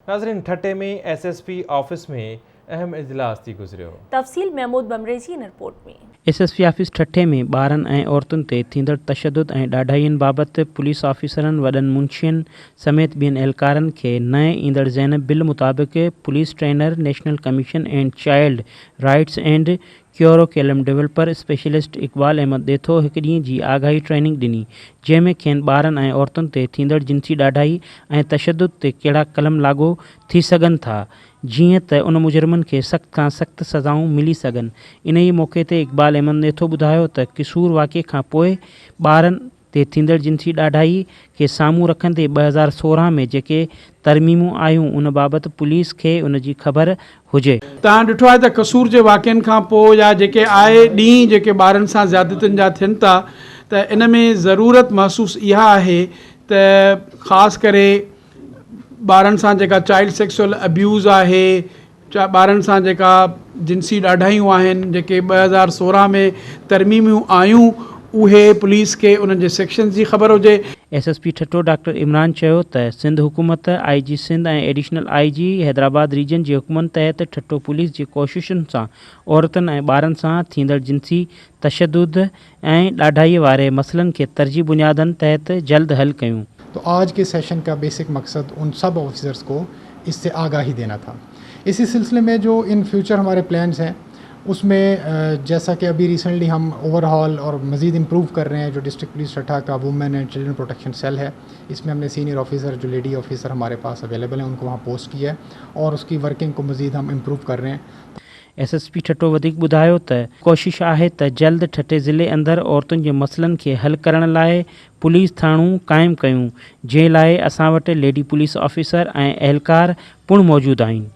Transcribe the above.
नाज़रीन, ठट्टे में SSP office में अहम इजलास थी गुज़रियो। तफ़सील महमूद बमरे जी रिपोर्ट में। SSP ऑफिस ठट्टे में ॿारनि ऐं औरतुनि ते थींदड़ तशदुद ऐं ॾाढाइयुनि बाबति पुलिस ऑफिसरनि, वॾनि मुंशियनि समेत ॿियनि एहलकारनि खे नए ईंदड़ ज़ैनब बिल मुताबिक़ police trainer, national commission and child rights and curriculum developer specialist Iqbal Ahmed ॾेथो हिकु ॾींहं जी आगाही ट्रेनिंग ॾिनी, जंहिंमें खेनि ॿारनि ऐं औरतुनि ते थींदड़ जिनसी ॾाढाई ऐं तशदुद ते कहिड़ा कलम लागू थी सघनि था, जीअं त उन मुजरिमनि खे सख़्त खां सख़्त सज़ाऊं मिली सघनि। इन ई मौक़े ते इक़बाल अहमद ॾेथो ॿुधायो त किसूर वाक़े खां पोइ ॿारनि ते थींदड़ जिनसी ॾाढाई खे साम्हूं रखंदे 2016 में जेके तरमीमूं आयूं उन बाबति पुलिस खे उन जी ख़बर हुजे। तव्हां ॾिठो आहे त कसूर जे वाक़िअनि खां पोइ या जेके आए ॾींहुं जेके ॿारनि सां ज़्यादतियुनि जा थियनि था, त इन में ज़रूरत महसूसु इहा आहे त ख़ासि करे ॿारनि सां जेका चाइल्ड सेक्सुअल अब्यूज़ आहे, ॿारनि सां जेका जिनसी ॾाढाइयूं आहिनि, जेके 2016 में तरमीमूं आयूं, उहे पुलिस खे उन्हनि जे सेक्शन जी ख़बर हुजे। SSP ठट्टो डॉक्टर इमरान चयो त सिंध हुकूमत, IG सिंध ऐं एडिशनल IG हैदराबाद रीजन जे हुकुमनि तहत ठट्टो पुलिस जी कोशिशुनि सां औरतुनि ऐं ॿारनि सां थींदड़ जिनसी तशदुद ऐं ॾाढाईअ वारे मसइलनि खे तरजीह बुनियादनि तहत जल्द हल कयूं। तो आज के सेशन का बेसिक मकसद उन सब ऑफिसर्स को इससे आगाही देना था। इसी सिलसिले में जो इन फ्यूचर हमारे प्लान्स हैं, उसमें जैसा कि अभी रिसेंटली हम ओवरहॉल और मज़ीद इम्प्रूव कर रहे हैं, जो डिस्ट्रिक्ट पुलिस ठट्टा का women and children protection cell है, इसमें हमने सीनियर ऑफिसर, जो लेडी ऑफिसर हमारे पास अवेलेबल हैं, उनको वहाँ पोस्ट किया है और उसकी वर्किंग को मज़ीद हम इम्प्रूव कर रहे हैं। SSP ठट्टो वधीक ॿुधायो त कोशिश आहे त जल्द ठट्टे ज़िले अंदरि औरतुनि जे मसइलनि खे हल करण लाइ पुलिस थाणूं क़ाइमु कयूं, जंहिं लाइ असां वटि लेडी पुलिस ऑफिसर ऐं एहलकार पिणु मौजूदु आहिनि।